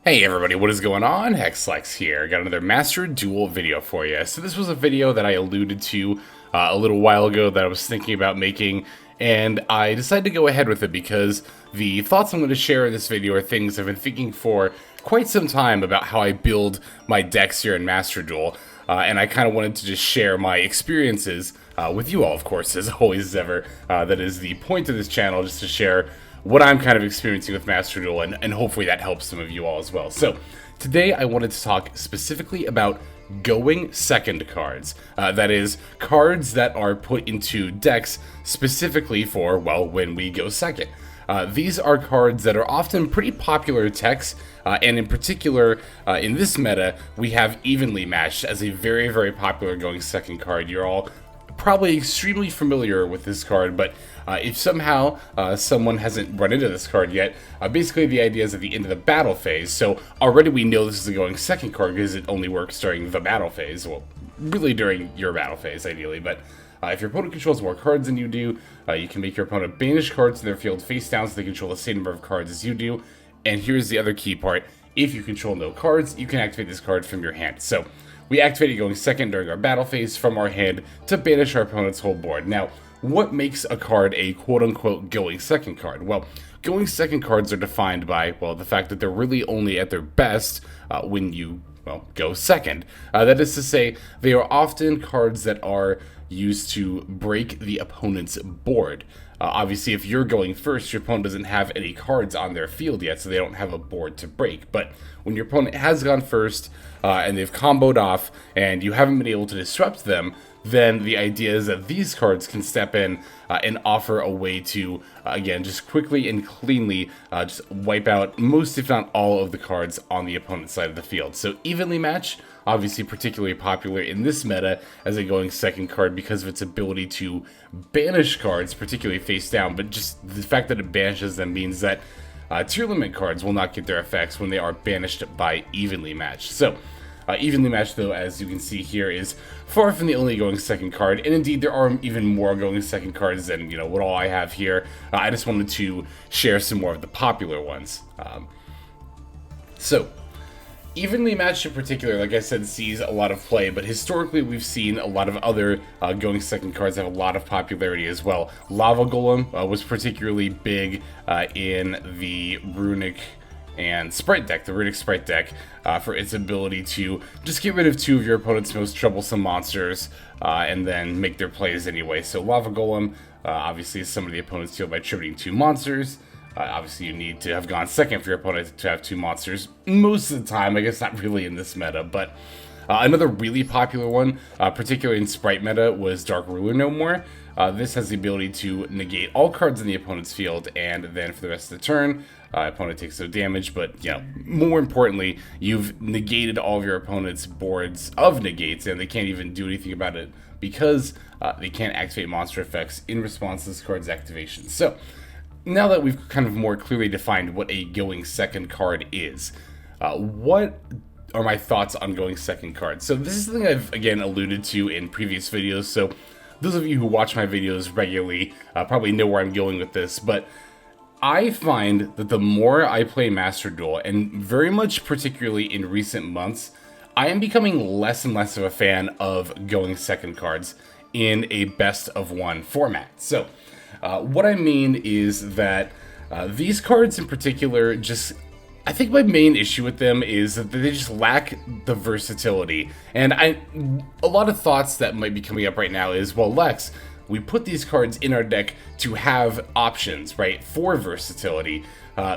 Hey everybody, what is going on? Hexlex here. Got another Master Duel video for you. So this was a video that I alluded to a little while ago that I was thinking about making, and I decided to go ahead with it because the thoughts I'm going to share in this video are things I've been thinking for quite some time about how I build my decks here in Master Duel, and I kind of wanted to just share my experiences with you all, of course, as always as ever. That is the point of this channel, just to share what I'm kind of experiencing with Master Duel, and hopefully that helps some of you all as well. So, today I wanted to talk specifically about going second cards. That is, cards that are put into decks specifically for, well, when we go second. These are cards that are often pretty popular techs, and in particular, in this meta, we have Evenly Matched as a very, very popular going second card. You're all probably extremely familiar with this card, but if somehow someone hasn't run into this card yet, basically the idea is at the end of the battle phase. So already we know this is a going second card because it only works during the battle phase. Well, really during your battle phase, ideally, but if your opponent controls more cards than you do, you can make your opponent banish cards to their field face down so they control the same number of cards as you do. And here's the other key part. If you control no cards, you can activate this card from your hand. So we activate it going second during our battle phase from our hand to banish our opponent's whole board. Now, what makes a card a quote-unquote going second card? Well, going second cards are defined by, well, the fact that they're really only at their best when you, well, go second. That is to say, they are often cards that are used to break the opponent's board. Obviously, if you're going first, your opponent doesn't have any cards on their field yet, so they don't have a board to break. But when your opponent has gone first, and they've comboed off, and you haven't been able to disrupt them, then the idea is that these cards can step in and offer a way to, again, just quickly and cleanly just wipe out most, if not all, of the cards on the opponent's side of the field. So Evenly Match, obviously particularly popular in this meta as a going second card because of its ability to banish cards, particularly face down, but just the fact that it banishes them means that tier limit cards will not get their effects when they are banished by Evenly Matched. So, Evenly Matched, though, as you can see here, is far from the only going second card, and indeed there are even more going second cards than, you know, what all I have here. I just wanted to share some more of the popular ones. So, Evenly Matched in particular, like I said, sees a lot of play, but historically we've seen a lot of other going second cards have a lot of popularity as well. Lava Golem was particularly big in the Runic and Sprite deck, the Runic Sprite deck, for its ability to just get rid of two of your opponent's most troublesome monsters and then make their plays anyway. So Lava Golem obviously is some of the opponent's field by tributing two monsters. Obviously, you need to have gone second for your opponent to have two monsters. Most of the time, I guess not really in this meta, but another really popular one, particularly in Sprite meta, was Dark Ruler No More. This has the ability to negate all cards in the opponent's field, and then for the rest of the turn, opponent takes no damage, but, you know, more importantly, you've negated all of your opponent's boards of negates, and they can't even do anything about it because they can't activate monster effects in response to this card's activation. So, now that we've kind of more clearly defined what a going second card is, what are my thoughts on going second cards? So this is something I've, again, alluded to in previous videos, so those of you who watch my videos regularly probably know where I'm going with this, but I find that the more I play Master Duel, and very much particularly in recent months, I am becoming less and less of a fan of going second cards in a best of one format. So, what I mean is that these cards in particular just, I think my main issue with them is that they just lack the versatility. And a lot of thoughts that might be coming up right now is, well, Lex, we put these cards in our deck to have options, right, for versatility,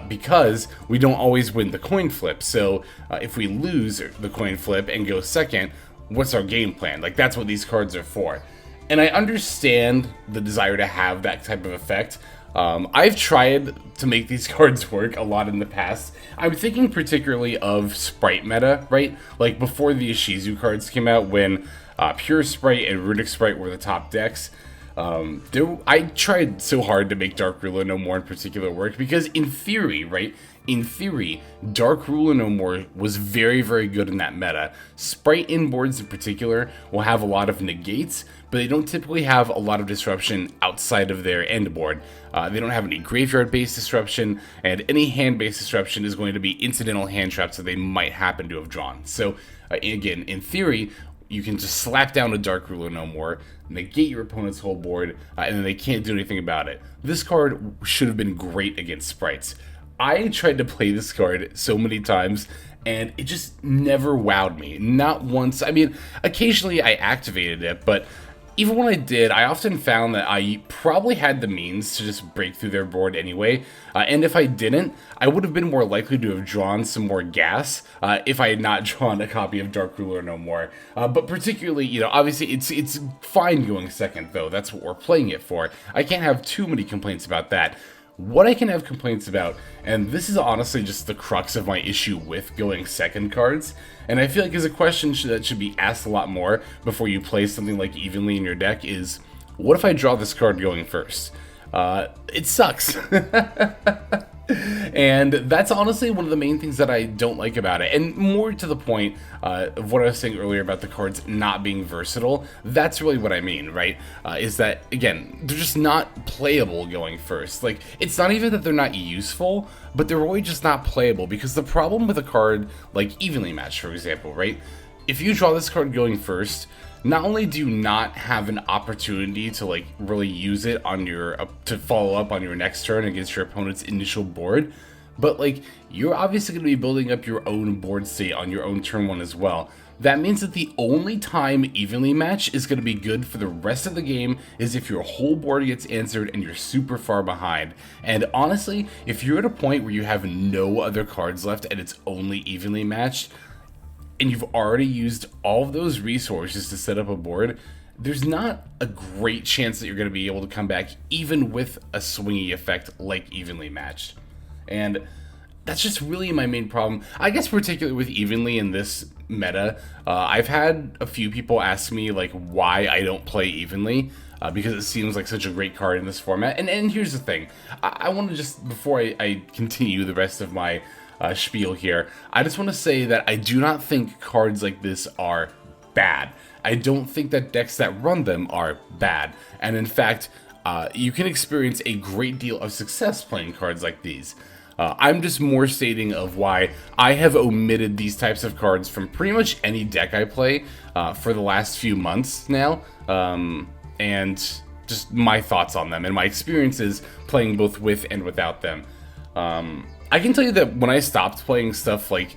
because we don't always win the coin flip. So if we lose the coin flip and go second, what's our game plan? Like, that's what these cards are for. And I understand the desire to have that type of effect. I've tried to make these cards work a lot in the past. I'm thinking particularly of Sprite meta, right? Like before the Ishizu cards came out, when Pure Sprite and Runic Sprite were the top decks. I tried so hard to make Dark Ruler No More in particular work because in theory, right, in theory, Dark Ruler No More was very, very good in that meta. Sprite inboards in particular will have a lot of negates, but they don't typically have a lot of disruption outside of their end board. They don't have any graveyard-based disruption, and any hand-based disruption is going to be incidental hand traps that they might happen to have drawn. So, again, in theory, you can just slap down a Dark Ruler No More, negate your opponent's whole board, and then they can't do anything about it. This card should have been great against sprites. I tried to play this card so many times, and it just never wowed me. Not once. I mean, occasionally I activated it, but even when I did, I often found that I probably had the means to just break through their board anyway, and if I didn't, I would have been more likely to have drawn some more gas if I had not drawn a copy of Dark Ruler No More. But particularly, you know, obviously it's fine going second, though. That's what we're playing it for. I can't have too many complaints about that. What I can have complaints about, and this is honestly just the crux of my issue with going second cards, and I feel like is a question that should be asked a lot more before you play something like Evenly in your deck, is what if I draw this card going first? It sucks. And that's honestly one of the main things that I don't like about it. And more to the point of what I was saying earlier about the cards not being versatile, that's really what I mean, right? Is that, again, they're just not playable going first. Like, it's not even that they're not useful, but they're really just not playable, because the problem with a card like Evenly Matched, for example, right? If you draw this card going first, not only do you not have an opportunity to like really use it on your to follow up on your next turn against your opponent's initial board, but like you're obviously going to be building up your own board state on your own turn one as well. That means that the only time Evenly Match is going to be good for the rest of the game is if your whole board gets answered and you're super far behind. And honestly, if you're at a point where you have no other cards left and it's only Evenly Matched, and you've already used all of those resources to set up a board, there's not a great chance that you're going to be able to come back even with a swingy effect like Evenly Matched. And that's just really my main problem. I guess particularly with Evenly in this meta, I've had a few people ask me like why I don't play Evenly, because it seems like such a great card in this format. And here's the thing. I want to just, before I continue the rest of my spiel here, I just want to say that I do not think cards like this are bad. I don't think that decks that run them are bad. And in fact, you can experience a great deal of success playing cards like these. I'm just more stating of why I have omitted these types of cards from pretty much any deck I play for the last few months now, and just my thoughts on them and my experiences playing both with and without them. I can tell you that when I stopped playing stuff like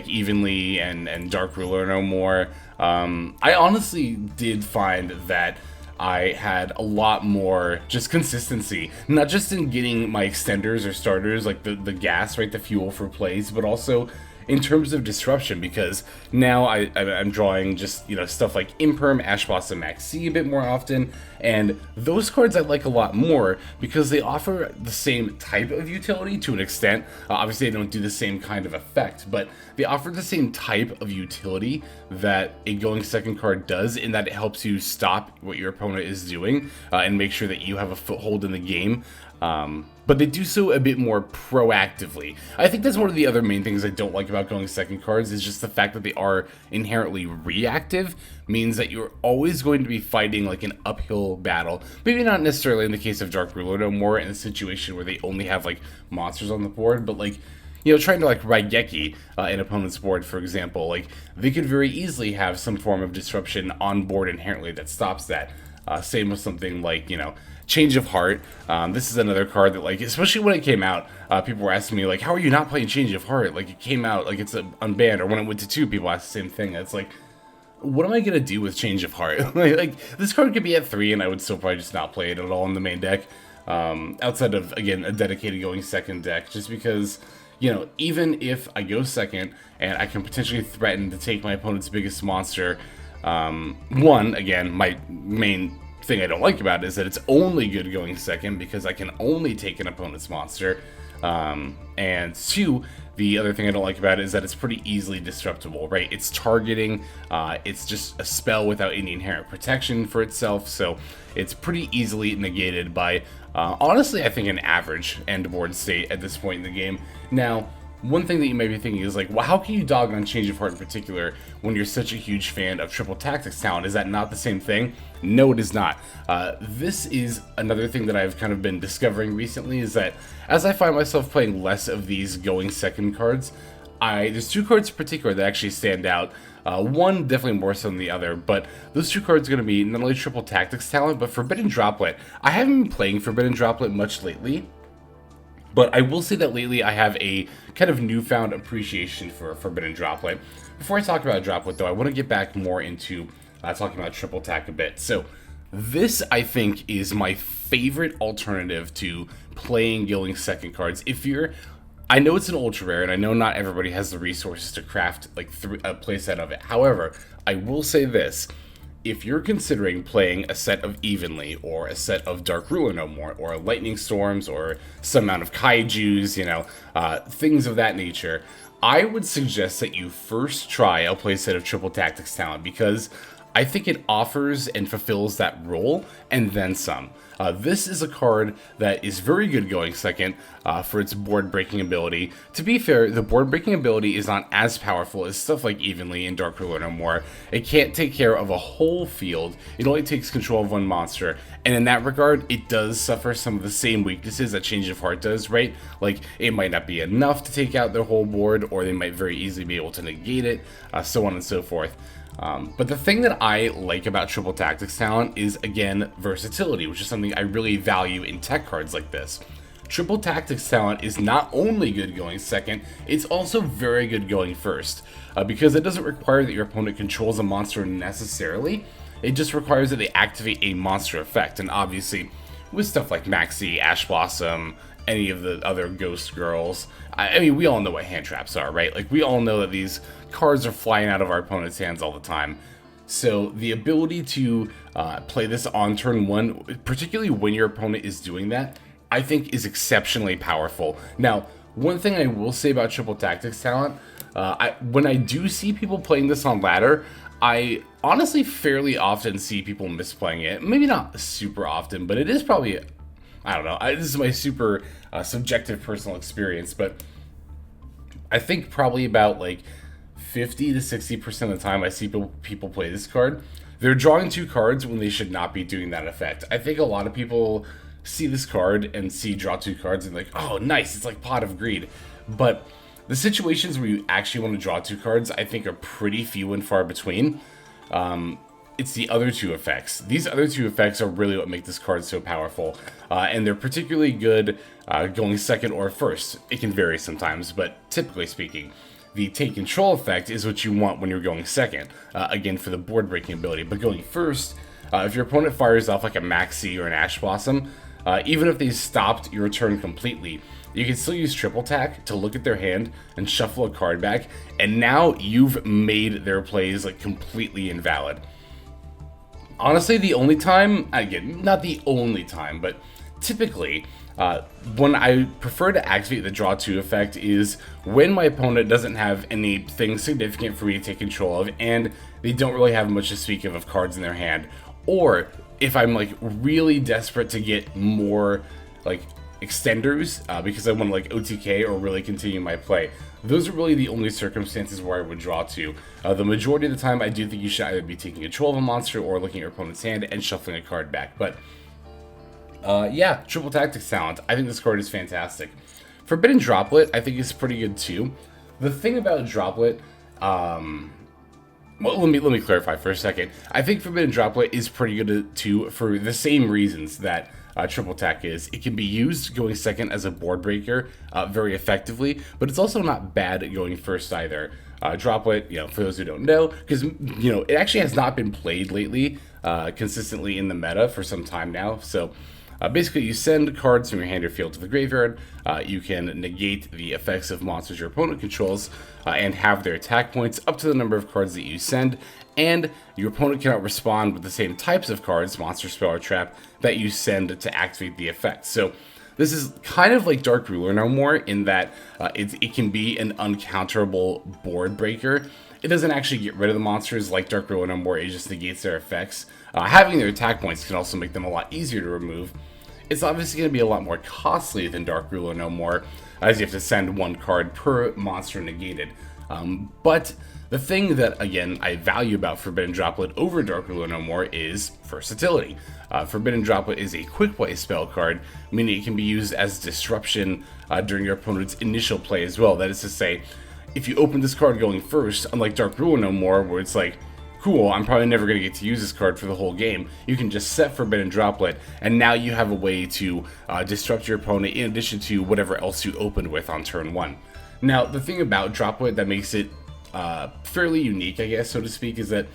Evenly and Dark Ruler No More, I honestly did find that I had a lot more just consistency, not just in getting my extenders or starters, like the gas, right, the fuel for plays, but also in terms of disruption, because now I'm drawing just, you know, stuff like Imperm, Ash Blossom, Maxi a bit more often, and those cards I like a lot more because they offer the same type of utility to an extent. Obviously, they don't do the same kind of effect, but they offer the same type of utility that a going second card does, in that it helps you stop what your opponent is doing and make sure that you have a foothold in the game. But they do so a bit more proactively. I think that's one of the other main things I don't like about going second cards, is just the fact that they are inherently reactive, means that you're always going to be fighting like an uphill battle. Maybe not necessarily in the case of Dark Ruler No More, in a situation where they only have like monsters on the board, but like, you know, trying to like Raigeki an opponent's board, for example, like they could very easily have some form of disruption on board inherently that stops that. Same with something like, you know, Change of Heart. This is another card that, like, especially when it came out, people were asking me, like, how are you not playing Change of Heart? Like, it came out, like, it's unbanned. Or when it went to 2, people asked the same thing. It's like, what am I going to do with Change of Heart? like, this card could be at 3, and I would still probably just not play it at all in the main deck. Outside of, again, a dedicated going second deck. Just because, you know, even if I go second, and I can potentially threaten to take my opponent's biggest monster, one, again, my main thing I don't like about it is that it's only good going second because I can only take an opponent's monster. And 2, the other thing I don't like about it is that it's pretty easily disruptible, right? It's targeting, it's just a spell without any inherent protection for itself, so it's pretty easily negated by, honestly, I think an average end board state at this point in the game. Now, one thing that you might be thinking is like, well, how can you dog on Change of Heart in particular when you're such a huge fan of Triple Tactics talent? Is that not the same thing? No, it is not. This is another thing that I've kind of been discovering recently, is that as I find myself playing less of these going second cards, there's 2 cards in particular that actually stand out. One definitely more so than the other, but those 2 cards are going to be not only Triple Tactics talent, but Forbidden Droplet. I haven't been playing Forbidden Droplet much lately, but I will say that lately I have a kind of newfound appreciation for Forbidden Droplet. Before I talk about Droplet, though, I want to get back more into talking about Triple Tack a bit. So this, I think, is my favorite alternative to playing going second cards. I know it's an ultra rare, and I know not everybody has the resources to craft like a playset of it. However, I will say this. If you're considering playing a set of Evenly, or a set of Dark Ruler No More, or Lightning Storms, or some amount of Kaijus, things of that nature, I would suggest that you first try a playset of Triple Tactics talent, because I think it offers and fulfills that role, and then some. This is a card that is very good going second for its board breaking ability. To be fair, the board breaking ability is not as powerful as stuff like Evenly and Dark Ruler No More. It can't take care of a whole field. It only takes control of one monster, and in that regard, it does suffer some of the same weaknesses that Change of Heart does, right? Like, it might not be enough to take out their whole board, or they might very easily be able to negate it, so on and so forth. But the thing that I like about Triple Tactics talent is, again, versatility, which is something I really value in tech cards like this. Triple Tactics talent is not only good going second, it's also very good going first, because it doesn't require that your opponent controls a monster necessarily. It just requires that they activate a monster effect, and obviously, with stuff like Maxi, Ash Blossom, any of the other Ghost Girls, I mean, we all know what hand traps are, right? Like, we all know that these cards are flying out of our opponent's hands all the time. So the ability to play this on turn 1, particularly when your opponent is doing that, I think is exceptionally powerful. Now, one thing I will say about Triple Tactics talent, when I do see people playing this on ladder, I honestly fairly often see people misplaying it. Maybe not super often, but it is probably, I don't know, this is my super subjective personal experience, but I think probably about like 50 to 60% of the time I see people play this card, they're drawing 2 cards when they should not be doing that effect. I think a lot of people see this card and see draw 2 cards and like, oh, nice, it's like Pot of Greed. But the situations where you actually want to draw 2 cards, I think, are pretty few and far between. It's the other 2 effects. These other 2 effects are really what make this card so powerful, and they're particularly good going second or first. It can vary sometimes, but typically speaking, the take control effect is what you want when you're going second, again, for the board breaking ability. But going first, if your opponent fires off like a Maxi or an Ash Blossom, even if they stopped your turn completely, you can still use Triple Tack to look at their hand and shuffle a card back, and now you've made their plays like completely invalid. Honestly, the only time, again, not the only time, but typically, when I prefer to activate the draw 2 effect is when my opponent doesn't have anything significant for me to take control of, and they don't really have much to speak of cards in their hand, or if I'm like really desperate to get more like extenders because I want to like OTK or really continue my play. Those are really the only circumstances where I would draw 2. The majority of the time, I do think you should either be taking control of a monster or looking at your opponent's hand and shuffling a card back. But yeah, Triple Tactics talent. I think this card is fantastic. Forbidden Droplet, I think, is pretty good too. The thing about Droplet, well, let me clarify for a second. I think Forbidden Droplet is pretty good too for the same reasons that Triple Tack is. It can be used going second as a board breaker very effectively, but it's also not bad at going first either. Droplet, for those who don't know, because it actually has not been played lately consistently in the meta for some time now. So basically, you send cards from your hand or field to the graveyard. You can negate the effects of monsters your opponent controls and have their attack points up to the number of cards that you send. And your opponent cannot respond with the same types of cards, monster, spell, or trap, that you send to activate the effect. So This is kind of like Dark Ruler No More in that it can be an uncounterable board breaker. It doesn't actually get rid of the monsters like Dark Ruler No More, it just negates their effects. Having their attack points can also make them a lot easier to remove. It's obviously going to be a lot more costly than Dark Ruler No More, as you have to send one card per monster negated. But the thing that, again, I value about Forbidden Droplet over Dark Ruler No More is versatility. Forbidden Droplet is a quick play spell card, meaning it can be used as disruption during your opponent's initial play as well. That is to say, if you open this card going first, unlike Dark Ruler No More, where it's like, cool, I'm probably never going to get to use this card for the whole game, you can just set Forbidden Droplet, and now you have a way to disrupt your opponent in addition to whatever else you opened with on turn 1. Now, the thing about Droplet that makes it fairly unique, I guess, so to speak, is that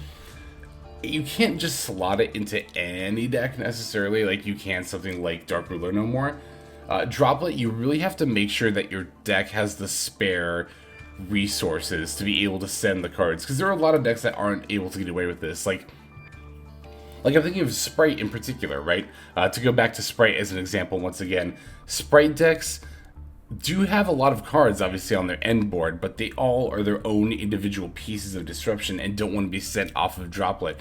you can't just slot it into any deck necessarily like you can something like Dark Ruler No More. Droplet, you really have to make sure that your deck has the spare resources to be able to send the cards, because there are a lot of decks that aren't able to get away with this. Like I'm thinking of Sprite in particular, right? To go back to Sprite as an example once again, Sprite decks do have a lot of cards obviously on their end board, but they all are their own individual pieces of disruption and don't want to be sent off of Droplet.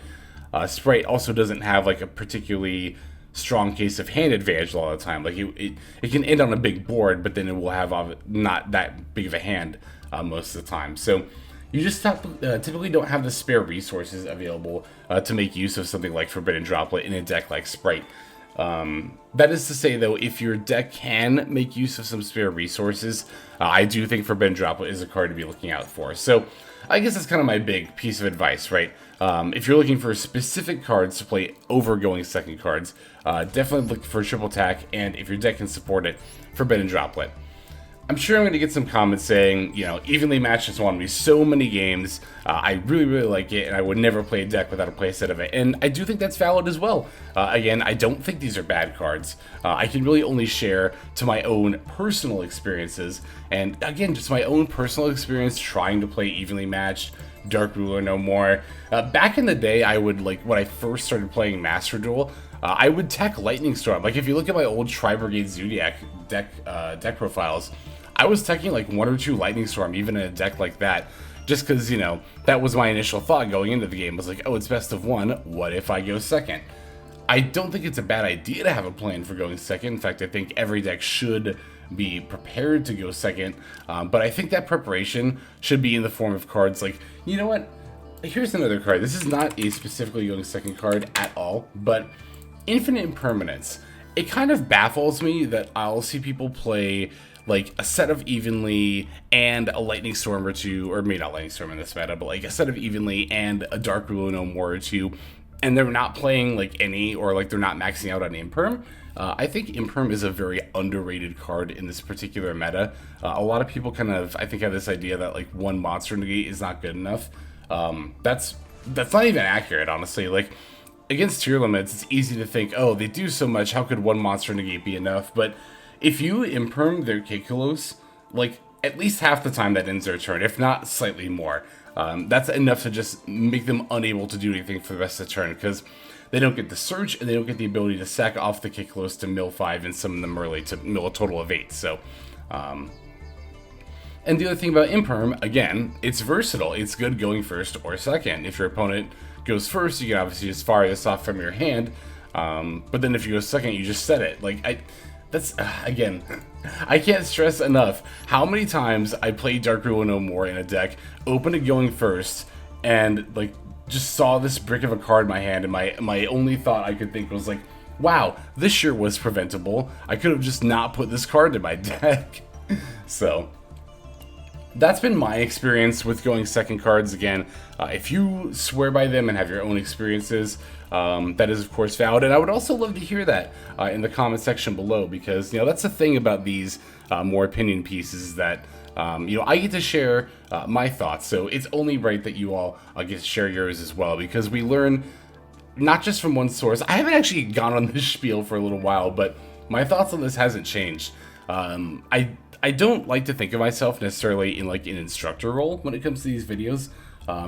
Sprite also doesn't have like a particularly strong case of hand advantage a lot of the time. Like it can end on a big board, but then it will have not that big of a hand most of the time. So you just typically don't have the spare resources available to make use of something like Forbidden Droplet in a deck like Sprite. That is to say, though, if your deck can make use of some spare resources, I do think Forbidden Droplet is a card to be looking out for. So I guess that's kind of my big piece of advice, right? If you're looking for specific cards to play over going second cards, definitely look for triple attack, and if your deck can support it, Forbidden Droplet. I'm sure I'm going to get some comments saying, you know, evenly matched has won me so many games, I really, really like it, and I would never play a deck without a playset of it, and I do think that's valid as well. Again, I don't think these are bad cards. I can really only share to my own personal experiences, and again, just my own personal experience trying to play evenly matched, Dark Ruler No More. Back in the day, I would, like, when I first started playing Master Duel, I would tech Lightning Storm. Like, if you look at my old Tri-Brigade Zodiac deck profiles, I was teching like 1 or 2 Lightning Storm, even in a deck like that, just because, you know, that was my initial thought going into the game. I was like, oh, it's best of 1, what if I go second? I don't think it's a bad idea to have a plan for going second. In fact, I think every deck should be prepared to go second, but I think that preparation should be in the form of cards like, you know what, here's another card. This is not a specifically going second card at all, but Infinite Impermanence. It kind of baffles me that I'll see people play like a set of Evenly and a Lightning Storm or 2, or maybe not Lightning Storm in this meta, but like a set of Evenly and a Dark Ruler No More or 2, and they're not playing like any, or like they're not maxing out on Imperm. I think Imperm is a very underrated card in this particular meta. A lot of people kind of, I think, have this idea that like one monster negate is not good enough. That's not even accurate, honestly. Like, against tier limits, it's easy to think, oh, they do so much, how could one monster negate be enough? But if you imperm their Kikulos, like, at least half the time that ends their turn, if not slightly more, that's enough to just make them unable to do anything for the rest of the turn, because they don't get the search, and they don't get the ability to sack off the Kikulos to mill 5 and summon them early to mill a total of 8, so... And the other thing about Imperm, again, it's versatile. It's good going first or second. If your opponent goes first, you can obviously just fire this off from your hand, but then if you go second, you just set it. Like, that's, again, I can't stress enough how many times I played Dark Ruler No More in a deck, opened it going first, and, like, just saw this brick of a card in my hand, and my only thought I could think was, like, wow, this sure was preventable. I could have just not put this card in my deck. So... that's been my experience with going second cards. Again, if you swear by them and have your own experiences, that is of course valid, and I would also love to hear that in the comment section below, because, you know, that's the thing about these more opinion pieces, that you know, I get to share my thoughts, so it's only right that you all get to share yours as well, because we learn not just from one source. I haven't actually gone on this spiel for a little while, but my thoughts on this hasn't changed. I don't like to think of myself necessarily in like an instructor role when it comes to these videos.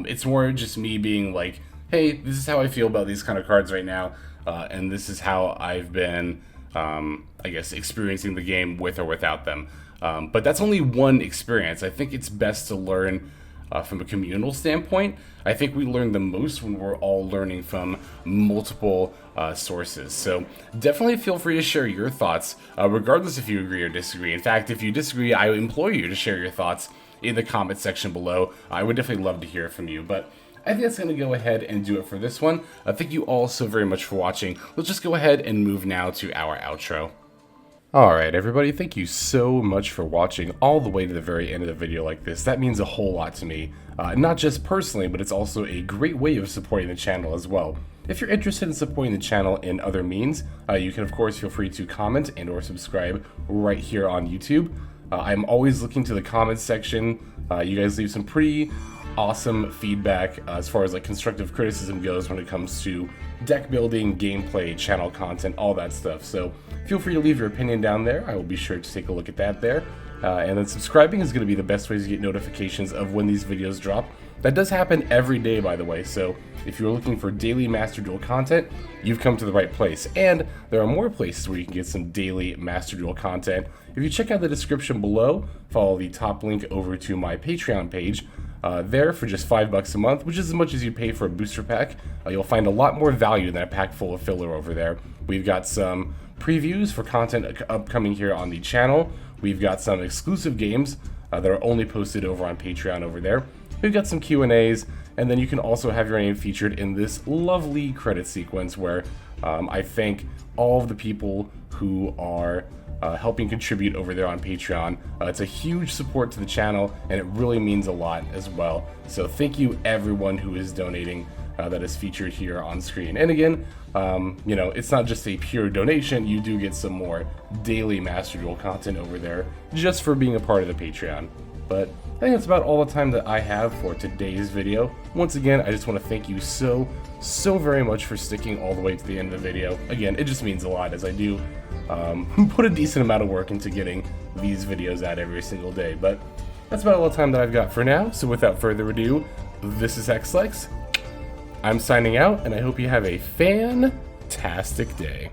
It's more just me being like, hey, this is how I feel about these kind of cards right now, and this is how I've been I guess, experiencing the game with or without them. But that's only one experience. I think it's best to learn from a communal standpoint. I think we learn the most when we're all learning from multiple sources. So definitely feel free to share your thoughts, regardless if you agree or disagree. In fact, if you disagree, I implore you to share your thoughts in the comment section below. I would definitely love to hear from you. But I think that's going to go ahead and do it for this one. Thank you all so very much for watching. Let's just go ahead and move now to our outro. Alright everybody, thank you so much for watching all the way to the very end of the video like this. That means a whole lot to me. Not just personally, but it's also a great way of supporting the channel as well. If you're interested in supporting the channel in other means, you can of course feel free to comment and or subscribe right here on YouTube. I'm always looking to the comments section. You guys leave some pretty awesome feedback as far as like constructive criticism goes when it comes to deck building, gameplay, channel content, all that stuff. So feel free to leave your opinion down there. I will be sure to take a look at that there. And then subscribing is going to be the best way to get notifications of when these videos drop. That does happen every day, by the way, so if you're looking for daily Master Duel content, you've come to the right place. And there are more places where you can get some daily Master Duel content. If you check out the description below, follow the top link over to my Patreon page. There for just $5 a month, which is as much as you pay for a booster pack. You'll find a lot more value than a pack full of filler over there. We've got some previews for content upcoming here on the channel. We've got some exclusive games that are only posted over on Patreon over there. We've got some Q&As, and then you can also have your name featured in this lovely credit sequence where I thank all of the people who are helping contribute over there on Patreon. It's a huge support to the channel, and it really means a lot as well. So thank you everyone who is donating that is featured here on screen. And again, you know, it's not just a pure donation. You do get some more daily Master Duel content over there just for being a part of the Patreon. But I think that's about all the time that I have for today's video. Once again, I just want to thank you so very much for sticking all the way to the end of the video. Again, it just means a lot, as I do put a decent amount of work into getting these videos out every single day. But that's about all the time that I've got for now. So without further ado, this is Xlex. I'm signing out, and I hope you have a fantastic day.